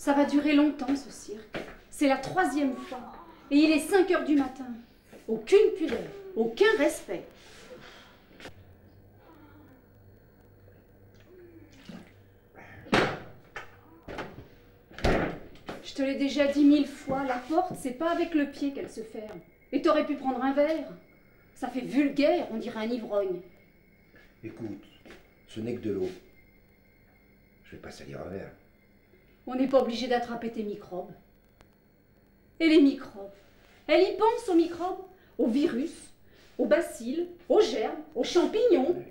Ça va durer longtemps, ce cirque. C'est la 3e fois. Et il est 5 heures du matin. Aucune pudeur, aucun respect. Je te l'ai déjà dit 1000 fois, la porte, c'est pas avec le pied qu'elle se ferme. Et t'aurais pu prendre un verre. Ça fait vulgaire, on dirait un ivrogne. Écoute, ce n'est que de l'eau. Je vais pas salir un verre. On n'est pas obligé d'attraper tes microbes. Et les microbes, elle y pense aux microbes, aux virus, aux bacilles, aux germes, aux champignons.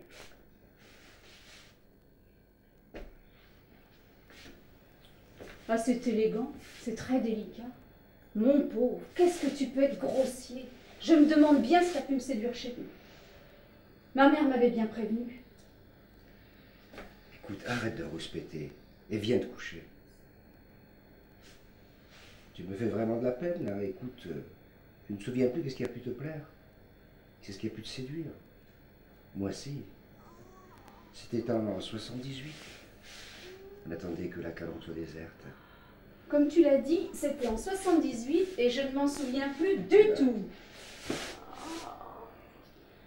Ah, c'est élégant, c'est très délicat. Mon pauvre, qu'est-ce que tu peux être grossier. Je me demande bien si t'as pu me séduire chez nous. Ma mère m'avait bien prévenue. Écoute, arrête de rouspéter et viens te coucher. Tu me fais vraiment de la peine, là. Écoute, tu ne te souviens plus qu'est-ce qui a pu te plaire. C'est ce qui a pu te séduire. Moi, si. C'était en 78. On attendait que la Calandre soit déserte. Comme tu l'as dit, c'était en 78 et je ne m'en souviens plus du tout.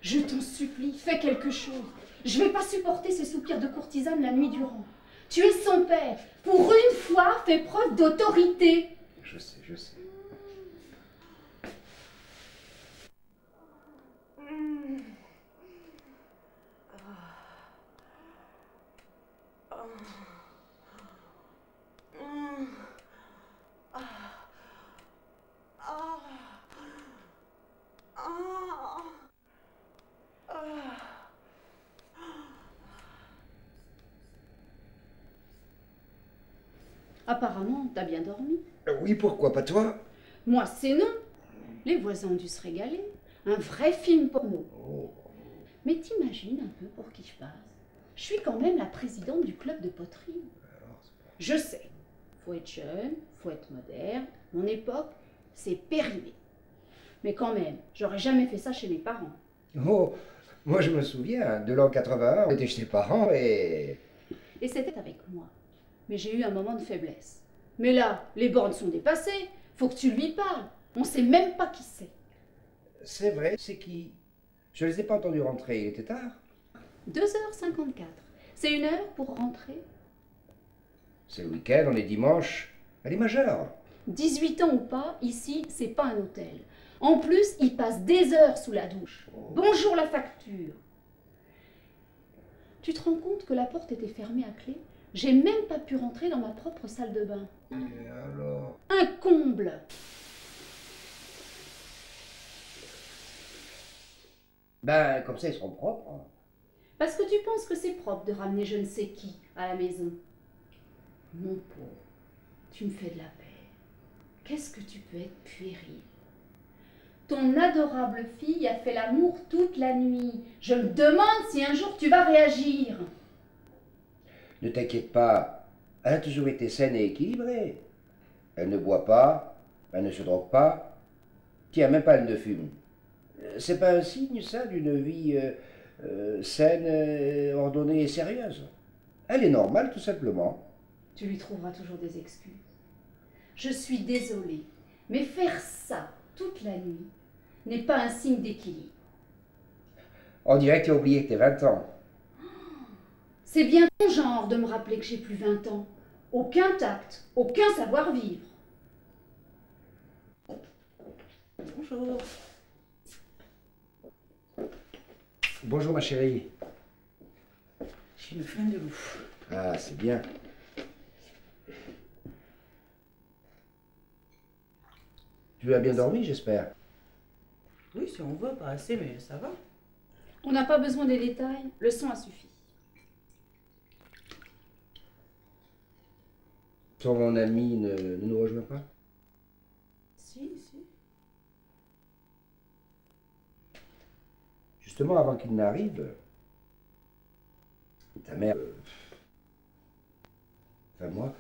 Je t'en supplie, fais quelque chose. Je ne vais pas supporter ces soupirs de courtisane la nuit durant. Tu es son père. Pour une fois, fais preuve d'autorité. Je sais, je sais. Apparemment, t'as bien dormi. Oui, pourquoi pas toi? Moi, c'est non. Les voisins ont dû se régaler. Un vrai film porno. Oh. Mais t'imagines un peu pour qui je passe? Je suis quand même la présidente du club de poterie. Je sais, faut être jeune, faut être moderne. Mon époque, c'est périmé. Mais quand même, j'aurais jamais fait ça chez mes parents. Oh, moi je me souviens, de l'an 81, on était chez tes parents et... Et c'était avec moi. Mais j'ai eu un moment de faiblesse. Mais là, les bornes sont dépassées. Faut que tu lui parles. On sait même pas qui c'est. C'est vrai, c'est qui? Je les ai pas entendus rentrer, il était tard. 2h54. C'est une heure pour rentrer. C'est le week-end, on est dimanche. Elle est majeure. 18 ans ou pas, ici, c'est pas un hôtel. En plus, il passe des heures sous la douche. Bonjour la facture. Tu te rends compte que la porte était fermée à clé? J'ai même pas pu rentrer dans ma propre salle de bain. Et alors? Un comble! Ben, comme ça, ils seront propres. Parce que tu penses que c'est propre de ramener je ne sais qui à la maison. Mon pauvre, tu me fais de la peine. Qu'est-ce que tu peux être puéril? Ton adorable fille a fait l'amour toute la nuit. Je me demande si un jour tu vas réagir. Ne t'inquiète pas, elle a toujours été saine et équilibrée. Elle ne boit pas, elle ne se drogue pas. Tiens, même pas elle ne fume. C'est pas un signe, ça, d'une vie saine, ordonnée et sérieuse. Elle est normale, tout simplement. Tu lui trouveras toujours des excuses. Je suis désolée, mais faire ça toute la nuit n'est pas un signe d'équilibre. On dirait que tu as oublié que t'es 20 ans. C'est bien ton genre de me rappeler que j'ai plus 20 ans. Aucun tact, aucun savoir-vivre. Bonjour. Bonjour ma chérie. J'ai une faim de loup. Ah, c'est bien. Tu as bien dormi, j'espère. Oui, si on veut, pas assez, mais ça va. On n'a pas besoin des détails, le son a suffi. Ton ami ne nous rejoint pas? Si, si. Justement, avant qu'il n'arrive, ta mère... Enfin, moi,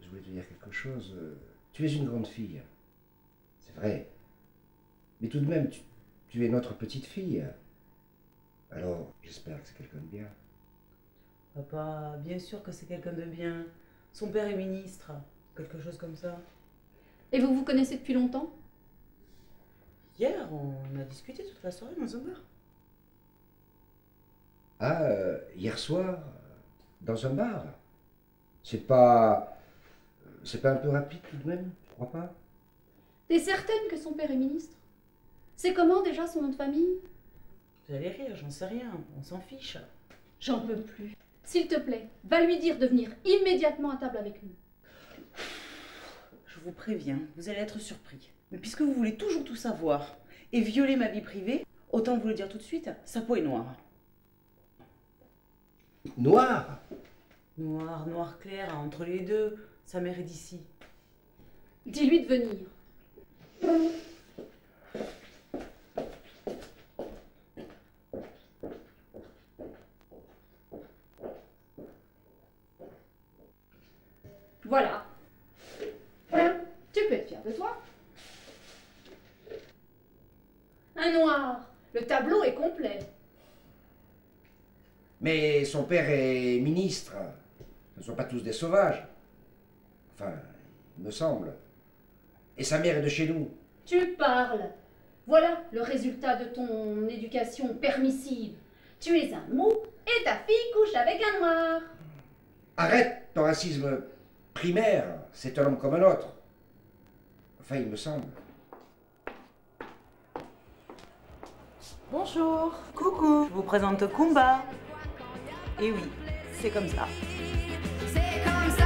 je voulais te dire quelque chose. Tu es une grande fille. C'est vrai. Mais tout de même, tu es notre petite fille. Alors, j'espère que c'est quelqu'un de bien. Papa, bien sûr que c'est quelqu'un de bien. Son père est ministre. Quelque chose comme ça. Et vous vous connaissez depuis longtemps? Hier, on a discuté toute la soirée dans un bar. Ah, hier soir, dans un bar. C'est pas... C'est pas un peu rapide tout de même, tu crois pas? T'es certaine que son père est ministre? C'est comment déjà son nom de famille? Vous allez rire, j'en sais rien. On s'en fiche. J'en peux plus. S'il te plaît, va lui dire de venir immédiatement à table avec nous. Je vous préviens, vous allez être surpris. Mais puisque vous voulez toujours tout savoir et violer ma vie privée, autant vous le dire tout de suite, sa peau est noire. Noir? Noir, noir clair, entre les deux. Sa mère est d'ici. Dis-lui de venir. Voilà. Tu peux être fier de toi. Un noir. Le tableau est complet. Mais son père est ministre. Ce ne sont pas tous des sauvages. Enfin, il me semble. Et sa mère est de chez nous. Tu parles. Voilà le résultat de ton éducation permissive. Tu es un mou et ta fille couche avec un noir. Arrête ton racisme primaire. C'est un homme comme un autre. Enfin, il me semble. Bonjour. Coucou. Je vous présente Kumba. Et oui, c'est comme ça. C'est comme ça.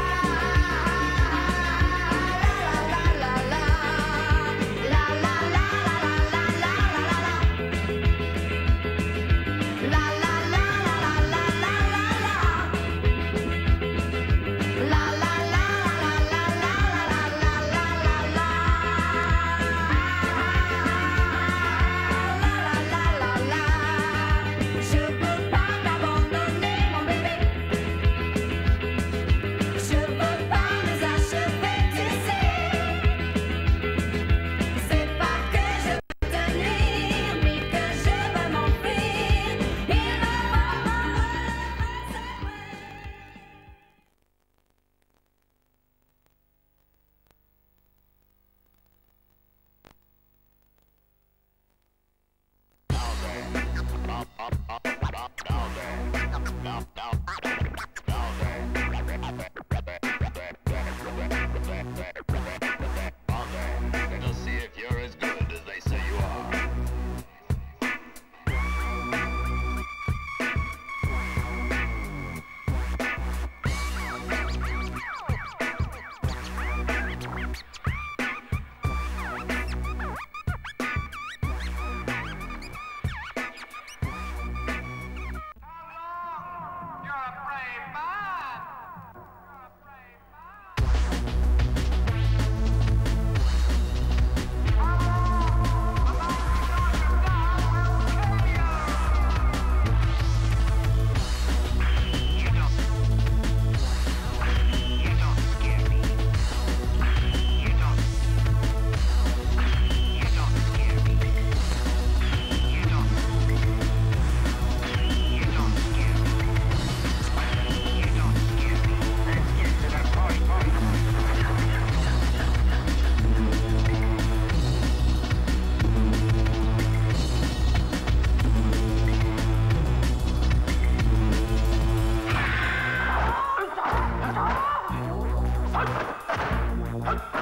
Huh?